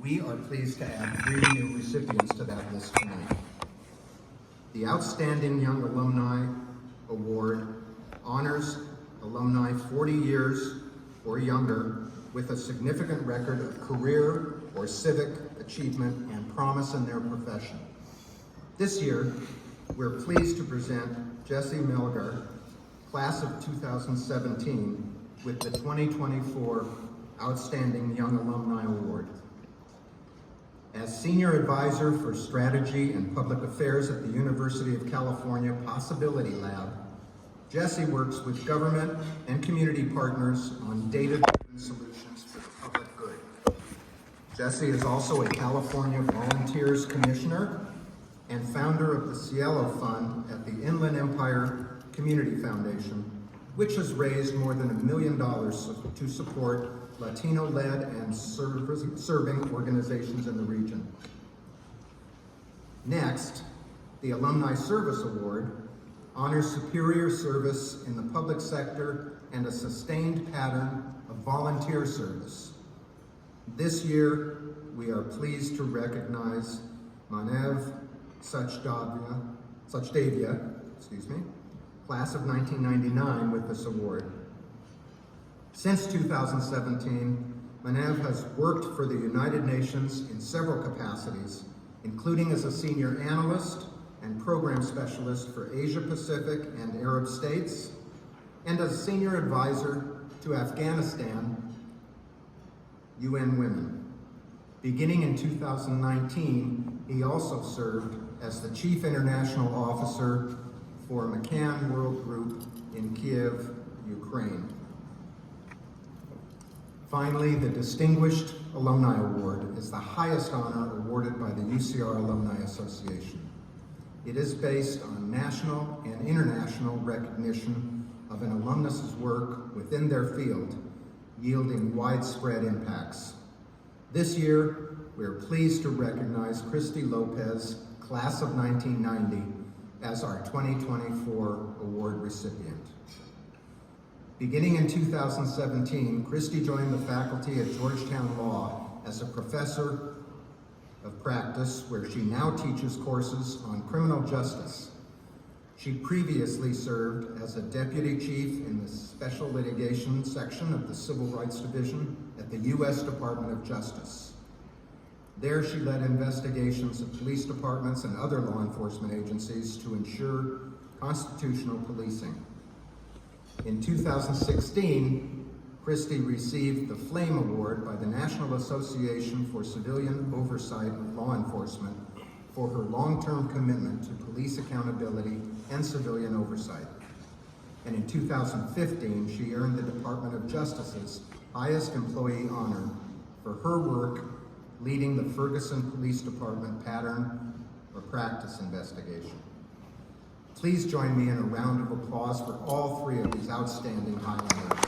We are pleased to add 3 new recipients to that list tonight. The Outstanding Young Alumni Award honors alumni 40 years or younger with a significant record of career or civic achievement and promise in their profession. This year, we're pleased to present Jesse Melgar, class of 2017, with the 2024 Outstanding Young Alumni Award. As Senior Advisor for Strategy and Public Affairs at the University of California Possibility Lab, Jesse works with government and community partners on data-driven solutions for the public good. Jesse is also a California Volunteers Commissioner and founder of the Cielo Fund at the Inland Empire Community Foundation, which has raised more than $1 million to support Latino-led and serving organizations in the region. Next, the Alumni Service Award honors superior service in the public sector and a sustained pattern of volunteer service. This year, we are pleased to recognize Manav Sachdevia, class of 1999, with this award. Since 2017, Manav has worked for the United Nations in several capacities, including as a senior analyst and program specialist for Asia Pacific and Arab states, and as senior advisor to Afghanistan UN Women. Beginning in 2019, he also served as the Chief International Officer for McCann World Group in Kiev, Ukraine. Finally, the Distinguished Alumni Award is the highest honor awarded by the UCR Alumni Association. It is based on national and international recognition of an alumnus's work within their field, yielding widespread impacts. This year, we are pleased to recognize Christy Lopez, class of 1990, as our 2024 award recipient. Beginning in 2017, Christy joined the faculty at Georgetown Law as a professor of practice, where she now teaches courses on criminal justice. She previously served as a deputy chief in the Special Litigation section of the Civil Rights Division at the U.S. Department of Justice. There, she led investigations of police departments and other law enforcement agencies to ensure constitutional policing. In 2016, Christy received the Flame Award by the National Association for Civilian Oversight of Law Enforcement for her long-term commitment to police accountability and civilian oversight. And in 2015, she earned the Department of Justice's highest employee honor for her work leading the Ferguson Police Department pattern or practice investigation. Please join me in a round of applause for all 3 of these outstanding highlanders.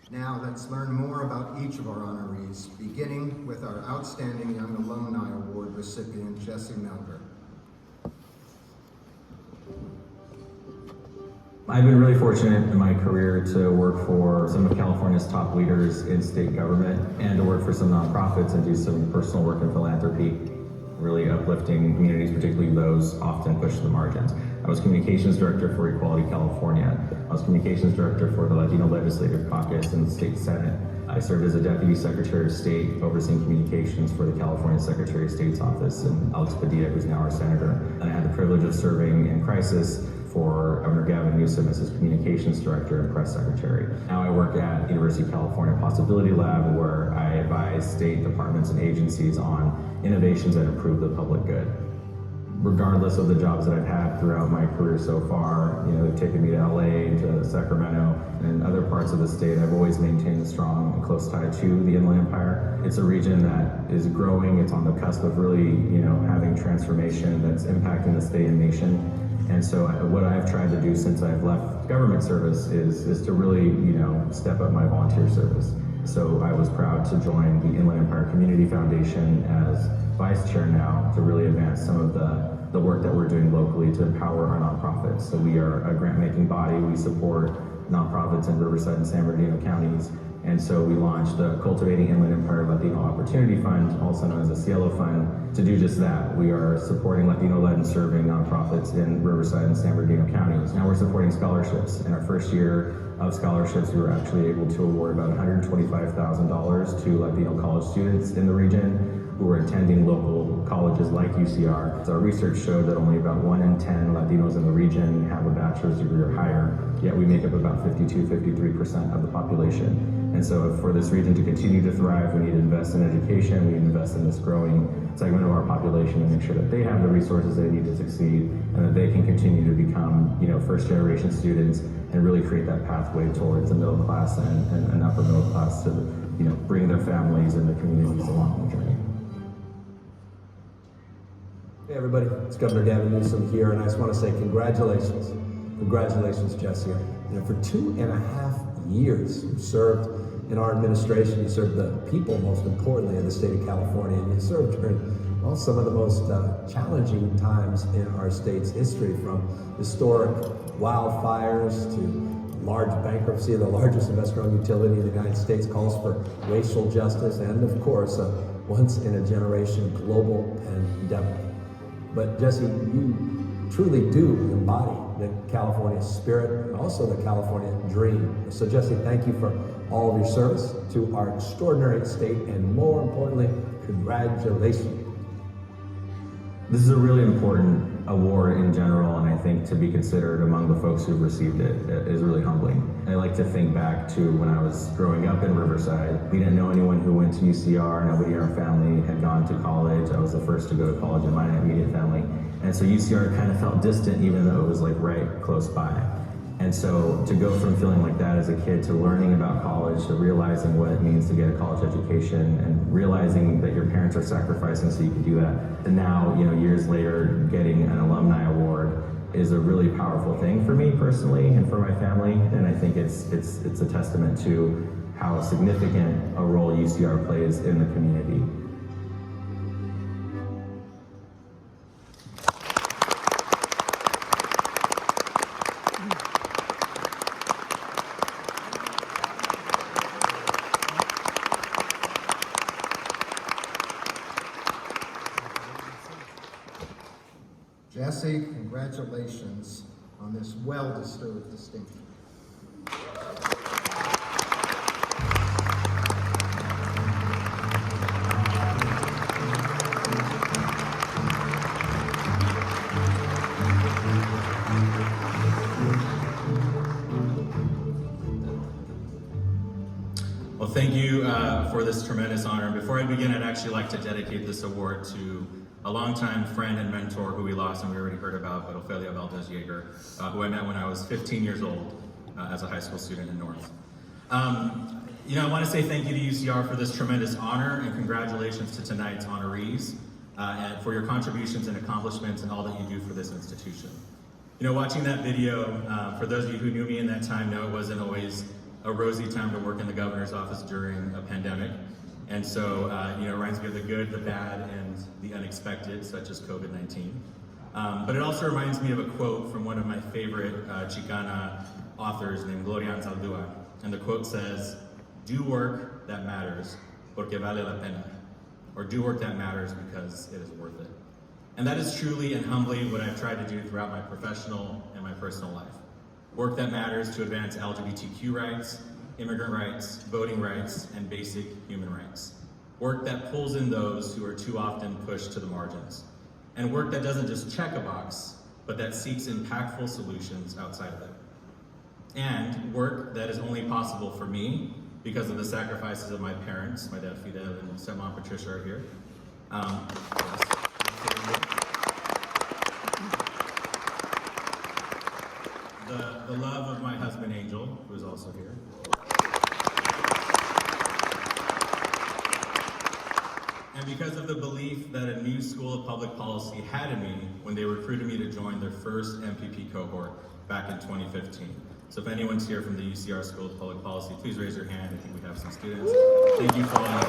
Now let's learn more about each of our honorees, beginning with our Outstanding Young Alumni Award recipient, Jesse Melgar. I've been really fortunate in my career to work for some of California's top leaders in state government and to work for some nonprofits and do some personal work in philanthropy, really uplifting communities, particularly those often pushed to the margins. I was Communications Director for Equality California. I was Communications Director for the Latino Legislative Caucus in the State Senate. I served as a Deputy Secretary of State overseeing communications for the California Secretary of State's office, and Alex Padilla, who's now our Senator. And I had the privilege of serving in crisis for Governor Gavin Newsom as his Communications Director and Press Secretary. Now I work at the University of California Possibility Lab, where I advise state departments and agencies on innovations that improve the public good. Regardless of the jobs that I've had throughout my career so far, they've taken me to LA, to Sacramento, and other parts of the state. I've always maintained a strong and close tie to the Inland Empire. It's a region that is growing. It's on the cusp of really, having transformation that's impacting the state and nation. And so what I've tried to do since I've left government service is to really, step up my volunteer service. So I was proud to join the Inland Empire Community Foundation as vice chair now to really advance some of the the work that we're doing locally to empower our nonprofits. So we are a grant-making body. We support nonprofits in Riverside and San Bernardino counties. And so we launched the Cultivating Inland Empire Latino Opportunity Fund, also known as the Cielo Fund, to do just that. We are supporting Latino-led and serving nonprofits in Riverside and San Bernardino counties. Now we're supporting scholarships. In our first year of scholarships, we were actually able to award about $125,000 to Latino college students in the region who were attending local colleges like UCR. So our research showed that only about 1 in 10 Latinos in the region have a bachelor's degree or higher, yet we make up about 52-53% of the population. And so for this region to continue to thrive, we need to invest in education, we need to invest in this growing segment of our population and make sure that they have the resources they need to succeed and that they can continue to become, first generation students and really create that pathway towards a middle class and an upper middle class to, bring their families and their communities along the journey. Hey everybody, it's Governor Gavin Newsom here, and I just want to say congratulations. Congratulations, Jesse. For 2.5 years, you served in our administration. You served the people, most importantly, of the state of California. And you served during some of the most challenging times in our state's history, from historic wildfires to large bankruptcy of the largest investor-owned utility in the United States, calls for racial justice, and of course, a once-in-a-generation global pandemic. But Jesse, you truly do embody the California spirit and also the California dream. So Jesse, thank you for all of your service to our extraordinary state, and more importantly, congratulations. This is a really important award in general, and I think to be considered among the folks who've received it is really humbling. I like to think back to when I was growing up in Riverside. We didn't know anyone who went to UCR. Nobody in our family had gone to college. I was the first to go to college in my immediate family. And so UCR kind of felt distant, even though it was like right close by. And so to go from feeling like that as a kid to learning about college, to realizing what it means to get a college education and realizing that your parents are sacrificing so you can do that, and now, years later, getting an alumni award is a really powerful thing for me personally and for my family. And I think it's a testament to how significant a role UCR plays in the community. Jesse, congratulations on this well-deserved distinction. Well, thank you for this tremendous honor. Before I begin, I'd actually like to dedicate this award to a longtime friend and mentor who we lost and we already heard about, but Ofelia Valdez-Yeager, who I met when I was 15 years old as a high school student in North. I want to say thank you to UCR for this tremendous honor, and congratulations to tonight's honorees and for your contributions and accomplishments and all that you do for this institution. Watching that video, for those of you who knew me in that time know it wasn't always a rosy time to work in the governor's office during a pandemic. And so, it reminds me of the good, the bad, and the unexpected, such as COVID-19. But it also reminds me of a quote from one of my favorite Chicana authors named Gloria Anzaldúa. And the quote says, "Do work that matters, porque vale la pena." Or do work that matters because it is worth it. And that is truly and humbly what I've tried to do throughout my professional and my personal life. Work that matters to advance LGBTQ rights, immigrant rights, voting rights, and basic human rights. Work that pulls in those who are too often pushed to the margins. And work that doesn't just check a box, but that seeks impactful solutions outside of it. And work that is only possible for me because of the sacrifices of my parents. My dad Fidel and stepmom Patricia are here. The love of my husband Angel, who is also here. And because of the belief that a new school of public policy had in me when they recruited me to join their first MPP cohort back in 2015. So if anyone's here from the UCR School of Public Policy, please raise your hand. I think we have some students. Thank you for all of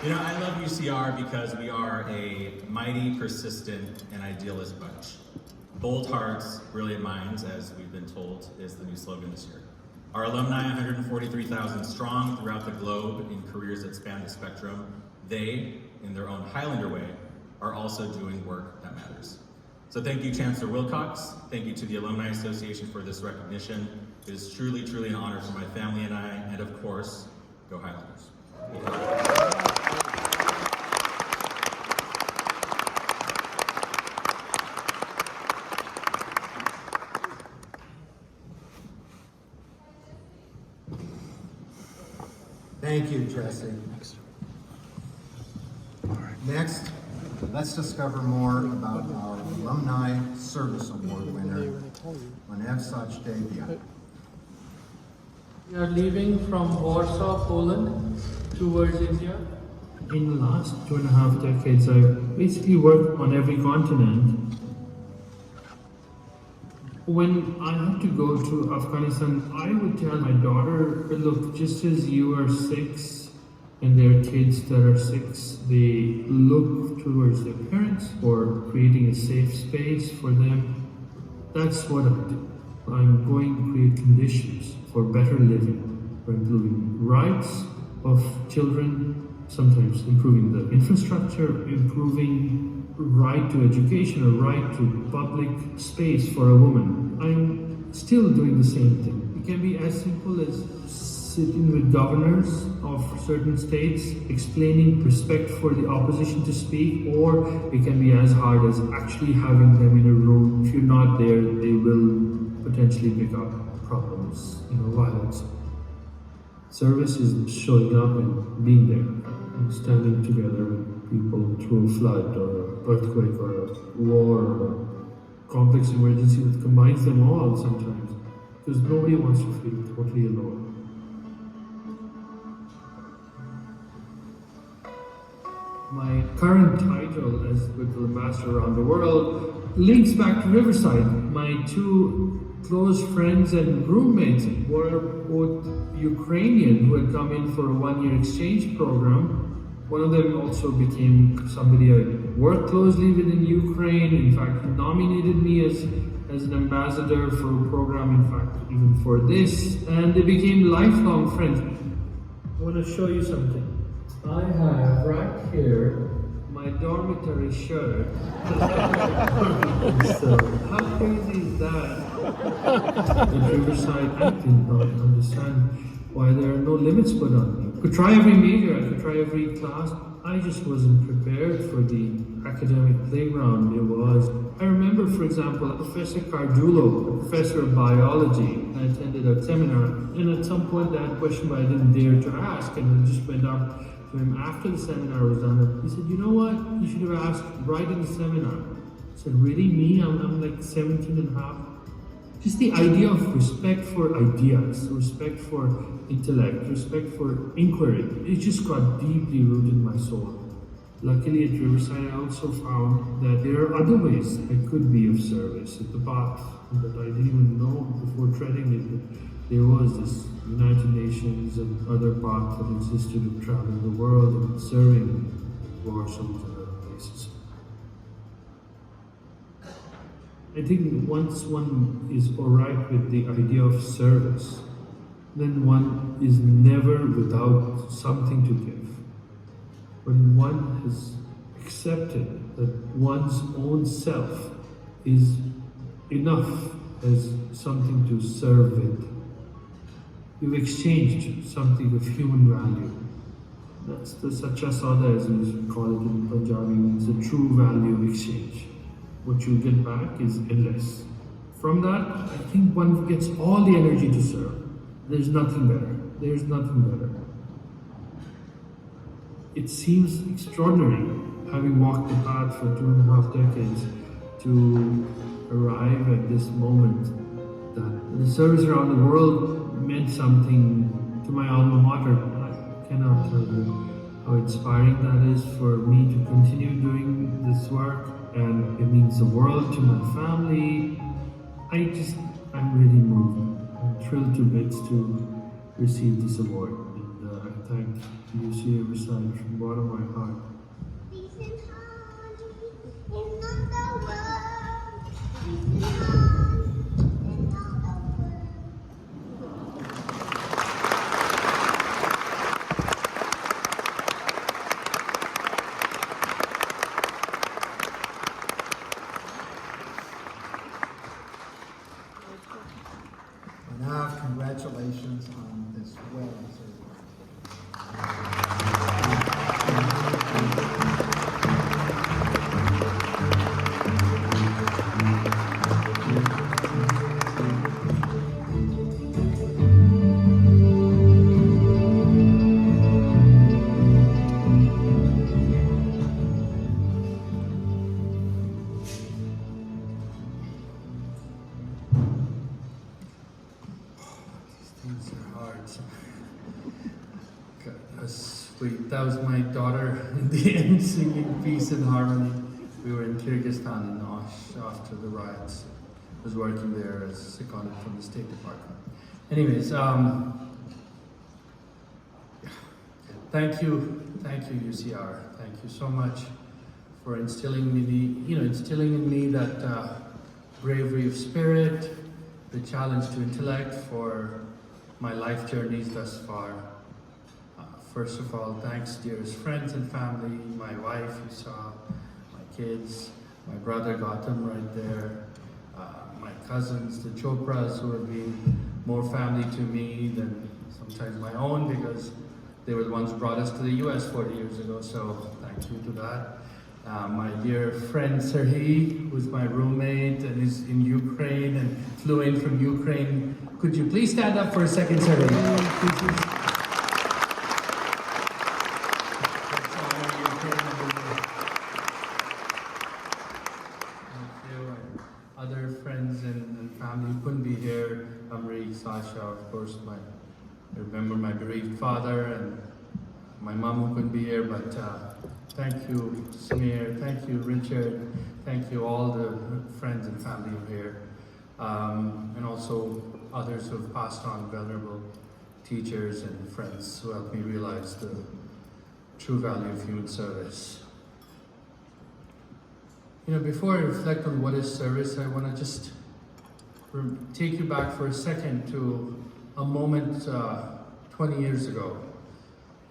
You know, I love UCR because we are a mighty, persistent, and idealist bunch. Bold hearts, brilliant minds, as we've been told, is the new slogan this year. Our alumni, 143,000 strong throughout the globe in careers that span the spectrum, they, in their own Highlander way, are also doing work that matters. So thank you, Chancellor Wilcox. Thank you to the Alumni Association for this recognition. It is truly, truly an honor for my family and I, and of course, go Highlanders. Thank you, Jesse. Next, let's discover more about our Alumni Service Award winner, Manevsach Devia. We are leaving from Warsaw, Poland, towards India. In the last 2.5 decades, I've basically worked on every continent. When I had to go to Afghanistan, I would tell my daughter, look, just as you are 6 and there are kids that are 6, they look towards their parents for creating a safe space for them. That's what I do. I'm going to create conditions for better living, for improving rights of children, sometimes improving the infrastructure, improving right to education, a right to public space for a woman. I'm still doing the same thing. It can be as simple as sitting with governors of certain states, explaining respect for the opposition to speak, or it can be as hard as actually having them in a room. If you're not there, they will potentially pick up problems, violence. Service is showing up and being there, and standing together with people through a flood or an earthquake or a war or a complex emergency that combines them all sometimes, because nobody wants to feel totally alone. My current title as Curriculum Master around the world links back to Riverside. My 2 close friends and roommates were both Ukrainian who had come in for a 1-year exchange program. One of them also became somebody I worked closely with in Ukraine. In fact, he nominated me as an ambassador for a program, in fact, even for this. And they became lifelong friends. I want to show you something. I have right here my dormitory shirt. So, how crazy is that? In Riverside, I did not understand why there are no limits put on me. I could try every major, I could try every class. I just wasn't prepared for the academic playground there was. I remember, for example, Professor Cardulo, a professor of biology. I attended a seminar, and at some point I had a question but I didn't dare to ask, and I just went up to him after the seminar was done. He said, you know what, you should have asked right in the seminar. I said, really, me? I'm like 17 and a half. Just the idea of respect for ideas, respect for intellect, respect for inquiry, it just got deeply rooted in my soul. Luckily at Riverside, I also found that there are other ways I could be of service at the path that I didn't even know before treading it. There was this United Nations and other paths that existed of traveling the world and serving Warsaw and other places. I think once one is alright with the idea of service, then one is never without something to give. When one has accepted that one's own self is enough as something to serve with, you've exchanged something of human value. That's the Sacha Sada, as we call it in Punjabi, means a true value exchange. What you get back is endless. From that, I think one gets all the energy to serve. There's nothing better. There's nothing better. It seems extraordinary, having walked the path for 2.5 decades, to arrive at this moment that the service around the world meant something to my alma mater. I cannot tell you how inspiring that is for me to continue doing this work, and it means the world to my family. I'm really moved. I'm thrilled to bits to receive this award, and I thank UC Riverside from the bottom of my heart. Peace and harmony in all the world. Peace and harmony in all the world. Now, congratulations on this well-deserved work. These are hard. God, that's sweet. That was my daughter in the end singing Peace and Harmony. We were in Kyrgyzstan in Osh after the riots. I was working there as seconded from the State Department. Anyways, thank you UCR. Thank you so much for instilling in me that bravery of spirit, the challenge to intellect for my life journeys thus far. First of all, thanks dearest friends and family, my wife you saw, my kids, my brother Gautam right there, my cousins, the Chopras, who have been more family to me than sometimes my own, because they were the ones who brought us to the US 40 years ago, so thank you to that. My dear friend Serhiy, who's my roommate and is in Ukraine and flew in from Ukraine. Could you please stand up for a second, Serhiy? Other friends and family who couldn't be here, Amri, Sasha, of course, I remember my bereaved father, and my mom who couldn't be here, but thank you, Samir, thank you, Richard, thank you all the friends and family who are here, and also others who have passed on, venerable teachers and friends who helped me realize the true value of human service. You know, before I reflect on what is service, I want to just take you back for a second to a moment 20 years ago.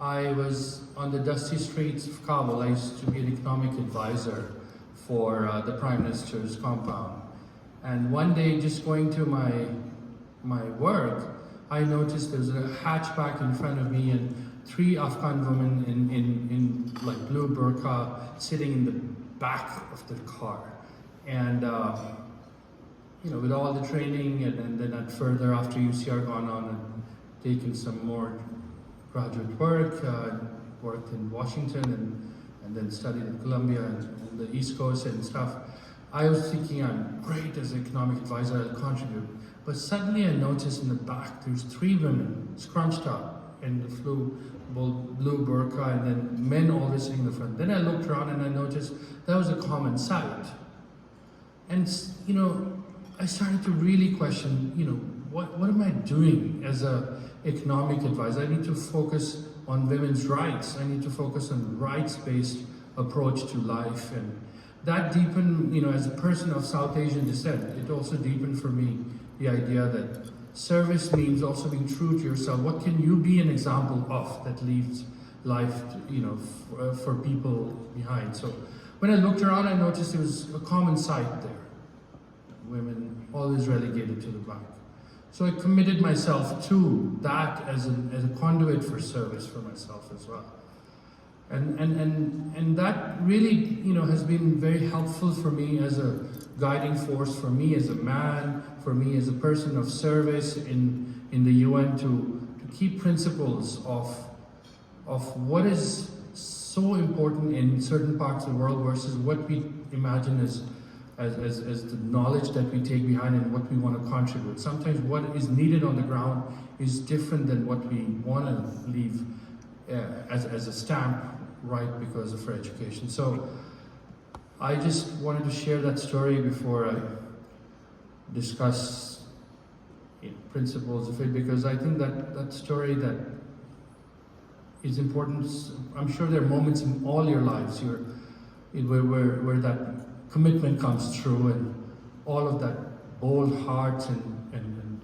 I was on the dusty streets of Kabul. I used to be an economic advisor for the Prime Minister's compound. And one day, just going to my work, I noticed there was a hatchback in front of me and 3 Afghan women in like blue burqa sitting in the back of the car. And you know, with all the training and then further after UCR gone on and taken some more graduate work, worked in Washington and then studied at Columbia and the East Coast and stuff. I was thinking I'm great as an economic advisor, I'll contribute. But suddenly I noticed in the back there's 3 women scrunched up in the blue burqa, and then men always sitting in the front. Then I looked around and I noticed that was a common sight. And you know, I started to really question, you know, what am I doing as a economic advisor? I need to focus on women's rights. I need to focus on rights-based approach to life. And that deepened, you know, as a person of South Asian descent, it also deepened for me the idea that service means also being true to yourself. What can you be an example of that leaves life, you know, for people behind? So when I looked around, I noticed there was a common sight there. Women always relegated to the back. So I committed myself to that as a conduit for service for myself as well. And that really, you know, has been very helpful for me as a guiding force for me as a man, for me as a person of service in the UN to keep principles of what is so important in certain parts of the world versus what we imagine as the knowledge that we take behind and what we want to contribute. Sometimes what is needed on the ground is different than what we want to leave as a stamp, right, because of our education. So I just wanted to share that story before I discuss principles of it, because I think that story that is important. I'm sure there are moments in all your lives where that commitment comes through, and all of that bold heart and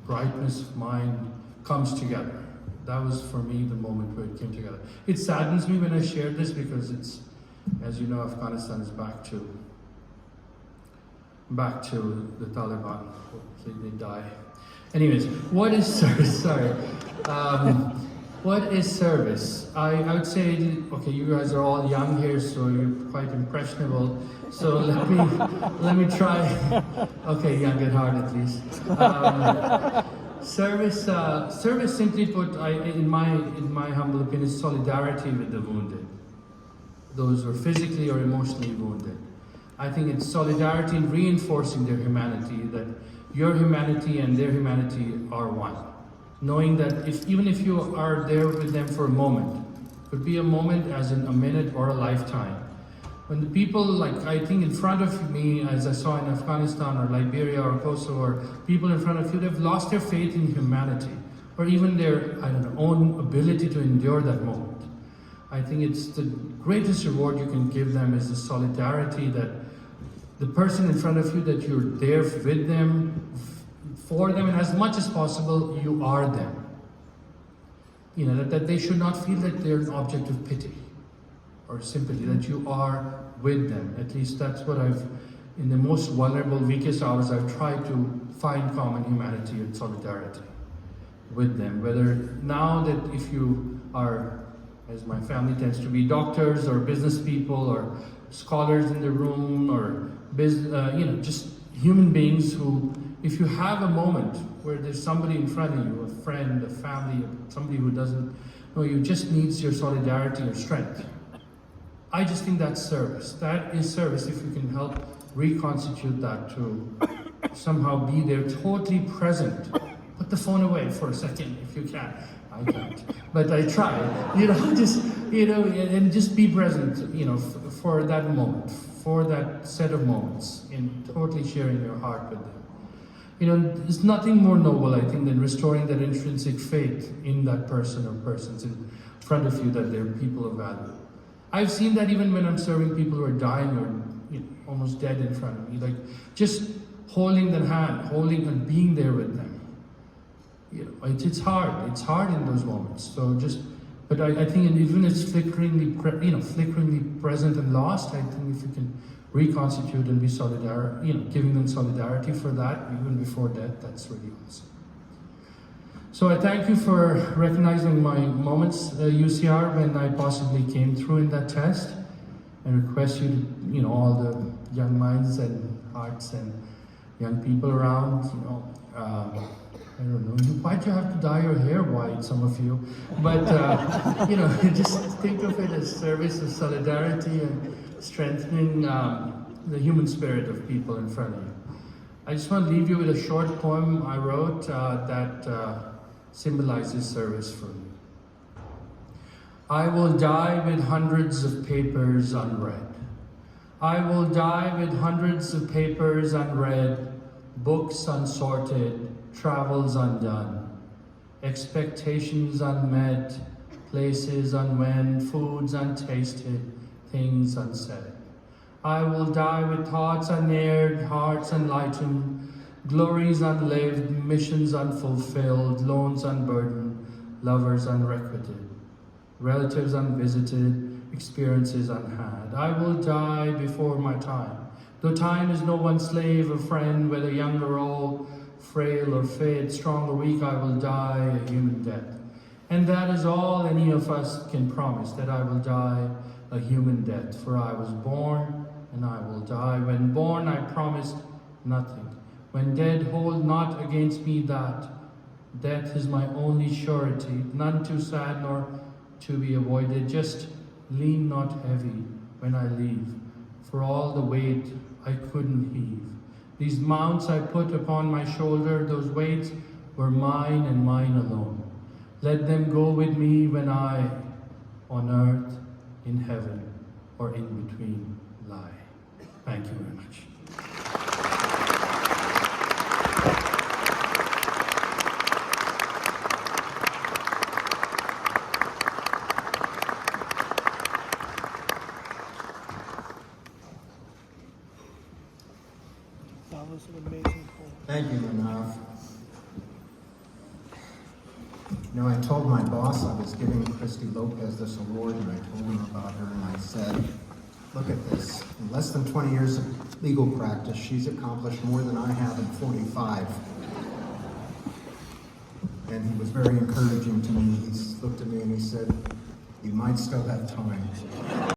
brightness of mind comes together. That was for me the moment where it came together. It saddens me when I share this because it's, as you know, Afghanistan is back to the Taliban. Hopefully they die. Anyways, what is service? Sorry. What is service? I would say, okay, you guys are all young here, so you're quite impressionable. So let me try. Okay, young at heart at least. Service, simply put, in my humble opinion, is solidarity with the wounded, those who are physically or emotionally wounded. I think it's solidarity in reinforcing their humanity, that your humanity and their humanity are one. Knowing that even if you are there with them for a moment, could be a moment as in a minute or a lifetime. When the people, like I think in front of me, as I saw in Afghanistan or Liberia or Kosovo, or people in front of you, they've lost their faith in humanity, or even their, own ability to endure that moment. I think it's the greatest reward you can give them is the solidarity that the person in front of you, that you're there with them, for them, and as much as possible, you are them. That they should not feel that they're an object of pity or sympathy, that you are with them. At least that's what in the most vulnerable, weakest hours, I've tried to find common humanity and solidarity with them. Whether now that if you are, as my family tends to be, doctors or business people or scholars in the room, or just human beings who, if you have a moment where there's somebody in front of you, a friend, a family, somebody who doesn't know you, just needs your solidarity or strength, I just think that's service. That is service if you can help reconstitute that to somehow be there, totally present. Put the phone away for a second if you can. I can't, but I try. And just be present. For that moment, for that set of moments, in totally sharing your heart with them. There's nothing more noble, I think, than restoring that intrinsic faith in that person or persons in front of you, that they're people of value. I've seen that even when I'm serving people who are dying or almost dead in front of me, like just holding their hand, holding and being there with them. It's hard. It's hard in those moments. But I think even it's flickeringly present and lost. I think if you can reconstitute and be solidar, giving them solidarity for that, even before death, that's really awesome. So I thank you for recognizing my moments, UCR, when I possibly came through in that test, and request you to, all the young minds and hearts and young people around, I don't know, why'd you have to dye your hair white, some of you? But, just think of it as service of solidarity and strengthening the human spirit of people in front of you. I just want to leave you with a short poem I wrote that symbolizes service for me. I will die with hundreds of papers unread. I will die with hundreds of papers unread, books unsorted, travels undone, expectations unmet, places unwent, foods untasted, things unsaid. I will die with thoughts unaired, hearts unlightened, glories unlived, missions unfulfilled, loans unburdened, lovers unrequited, relatives unvisited, experiences unhad. I will die before my time, though time is no one's slave or friend, whether young or old, frail or fit, strong or weak, I will die a human death. And that is all any of us can promise, that I will die a human death. For I was born, and I will die. When born, I promised nothing. When dead, hold not against me that. Death is my only surety, none too sad nor to be avoided. Just lean not heavy when I leave, for all the weight I couldn't heave. These mounts I put upon my shoulder, those weights were mine and mine alone. Let them go with me when I, on earth, in heaven, or in between, lie. Thank you very much. That was an amazing poll. Thank you, Manav. You know, I told my boss I was giving Christy Lopez this award, and I told him about her, and I said, look at this. In less than 20 years of legal practice, she's accomplished more than I have in 45. And he was very encouraging to me. He looked at me and he said, you might still have time.